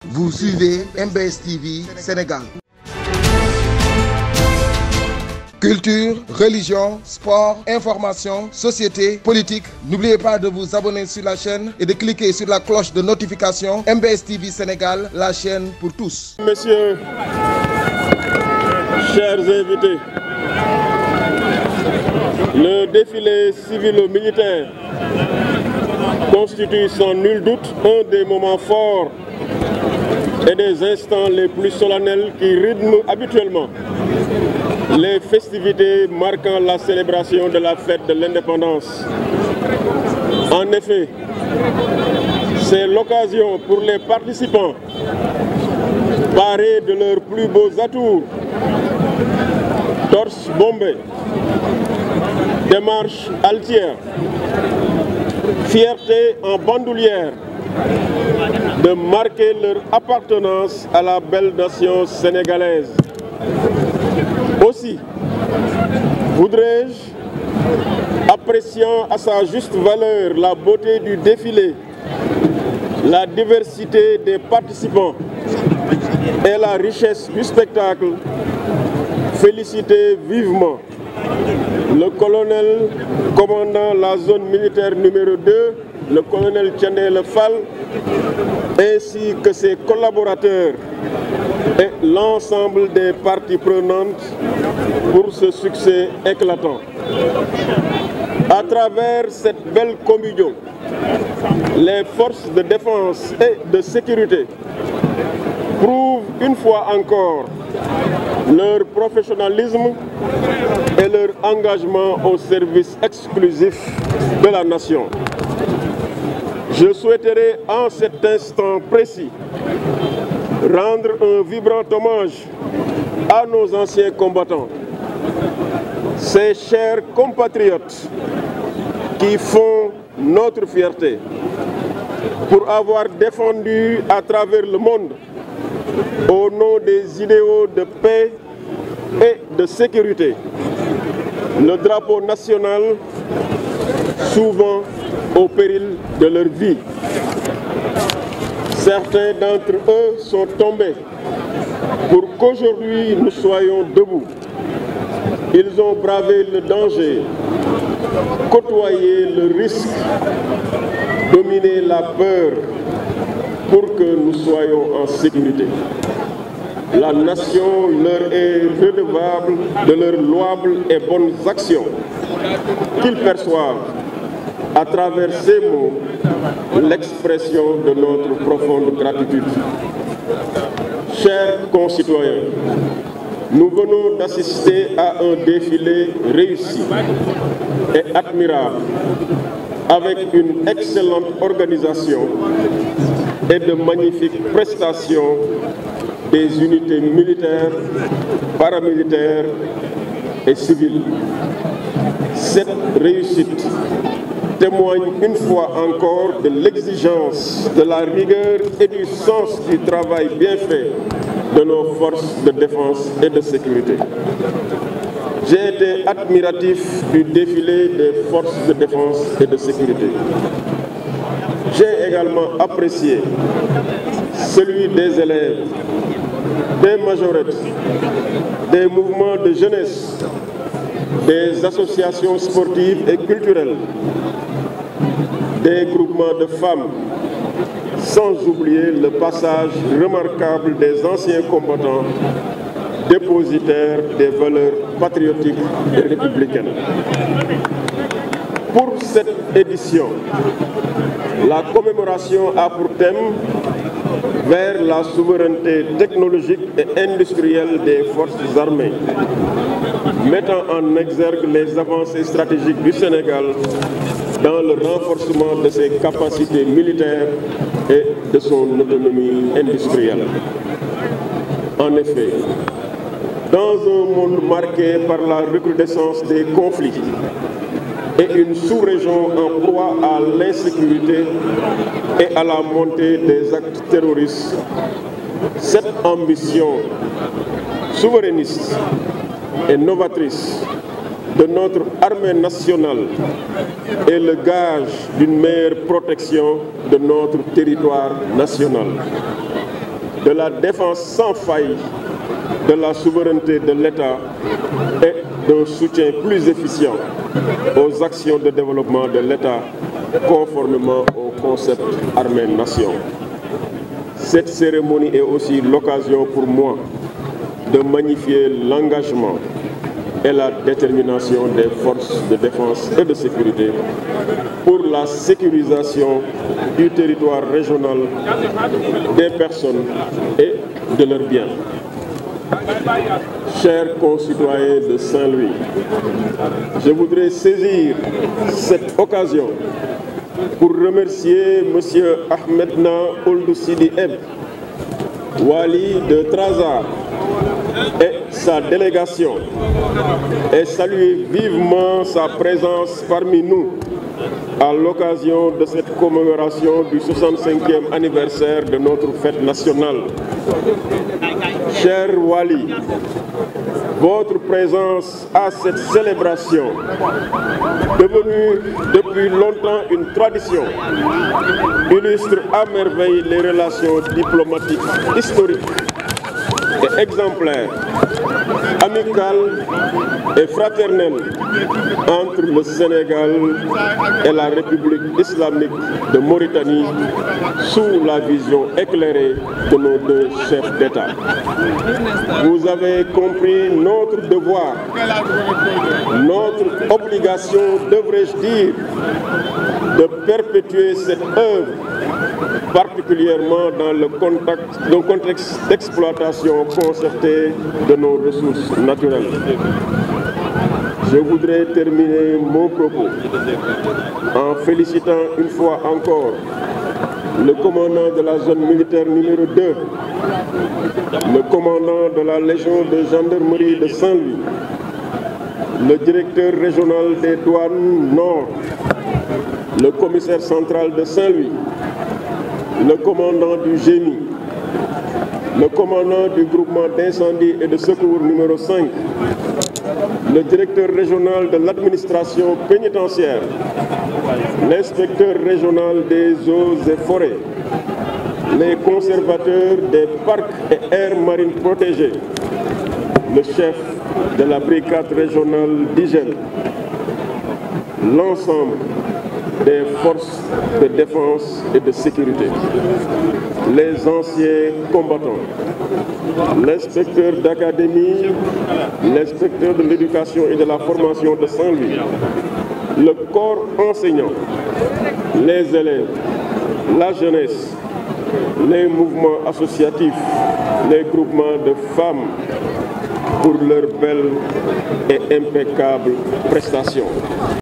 Vous suivez MBS TV Sénégal. Culture, religion, sport, information, société, politique. N'oubliez pas de vous abonner sur la chaîne et de cliquer sur la cloche de notification. MBS TV Sénégal, la chaîne pour tous. Messieurs, chers invités, le défilé civilo-militaire constitue sans nul doute un des moments forts et des instants les plus solennels qui rythment habituellement les festivités marquant la célébration de la fête de l'indépendance. En effet, c'est l'occasion pour les participants, parés de leurs plus beaux atours, torse bombé, démarche altière, fierté en bandoulière, de marquer leur appartenance à la belle nation sénégalaise. Aussi, voudrais-je, appréciant à sa juste valeur la beauté du défilé, la diversité des participants et la richesse du spectacle, féliciter vivement le colonel commandant la zone militaire numéro 2, le colonel Thiendella Fall, ainsi que ses collaborateurs et l'ensemble des parties prenantes pour ce succès éclatant. À travers cette belle communion, les forces de défense et de sécurité prouvent une fois encore leur professionnalisme et leur engagement au service exclusif de la nation. Je souhaiterais en cet instant précis rendre un vibrant hommage à nos anciens combattants, ces chers compatriotes qui font notre fierté, pour avoir défendu à travers le monde, au nom des idéaux de paix et de sécurité, le drapeau national, souvent au péril de leur vie. Certains d'entre eux sont tombés pour qu'aujourd'hui nous soyons debout. Ils ont bravé le danger, côtoyé le risque, dominé la peur pour que nous soyons en sécurité. La nation leur est redevable de leurs louables et bonnes actions qu'ils perçoivent à travers ces mots l'expression de notre profonde gratitude. Chers concitoyens, nous venons d'assister à un défilé réussi et admirable, avec une excellente organisation et de magnifiques prestations des unités militaires, paramilitaires et civiles. Cette réussite témoigne une fois encore de l'exigence, de la rigueur et du sens du travail bien fait de nos forces de défense et de sécurité. J'ai été admiratif du défilé des forces de défense et de sécurité. J'ai également apprécié celui des élèves, des majorettes, des mouvements de jeunesse, des associations sportives et culturelles, des groupements de femmes, sans oublier le passage remarquable des anciens combattants, dépositaires des valeurs patriotiques et républicaines. Pour cette édition, la commémoration a pour thème vers la souveraineté technologique et industrielle des forces armées, mettant en exergue les avancées stratégiques du Sénégal dans le renforcement de ses capacités militaires et de son autonomie industrielle. En effet, dans un monde marqué par la recrudescence des conflits et une sous-région en proie à l'insécurité et à la montée des actes terroristes, cette ambition souverainiste et novatrice de notre armée nationale est le gage d'une meilleure protection de notre territoire national. de la défense sans faille de la souveraineté de l'État et d'un soutien plus efficient aux actions de développement de l'État conformément au concept armée-nation. Cette cérémonie est aussi l'occasion pour moi de magnifier l'engagement et la détermination des forces de défense et de sécurité pour la sécurisation du territoire régional, des personnes et de leurs biens. Chers concitoyens de Saint-Louis, je voudrais saisir cette occasion pour remercier M. Ahmedna Ould Sidi Eb, Wali de Trarza et sa délégation et saluer vivement sa présence parmi nous à l'occasion de cette commémoration du 65e anniversaire de notre fête nationale. Cher Wali, votre présence à cette célébration, devenue depuis longtemps une tradition, illustre à merveille les relations diplomatiques historiques et exemplaires, amicales et fraternelles entre le Sénégal et la République islamique de Mauritanie sous la vision éclairée de nos deux chefs d'État. Vous avez compris notre devoir, notre obligation, devrais-je dire, de perpétuer cette œuvre, particulièrement dans le contexte d'exploitation concertée de nos ressources naturelles. Je voudrais terminer mon propos en félicitant une fois encore le commandant de la zone militaire numéro 2, le commandant de la Légion de gendarmerie de Saint-Louis, le directeur régional des douanes Nord, le commissaire central de Saint-Louis, le commandant du GMI, le commandant du groupement d'incendie et de secours numéro 5, le directeur régional de l'administration pénitentiaire, l'inspecteur régional des eaux et forêts, les conservateurs des parcs et aires marines protégées, le chef de la brigade régionale d'hygiène, l'ensemble des forces de défense et de sécurité, les anciens combattants, l'inspecteur d'académie, l'inspecteur de l'éducation et de la formation de Saint-Louis, le corps enseignant, les élèves, la jeunesse, les mouvements associatifs, les groupements de femmes pour leurs belles et impeccables prestations.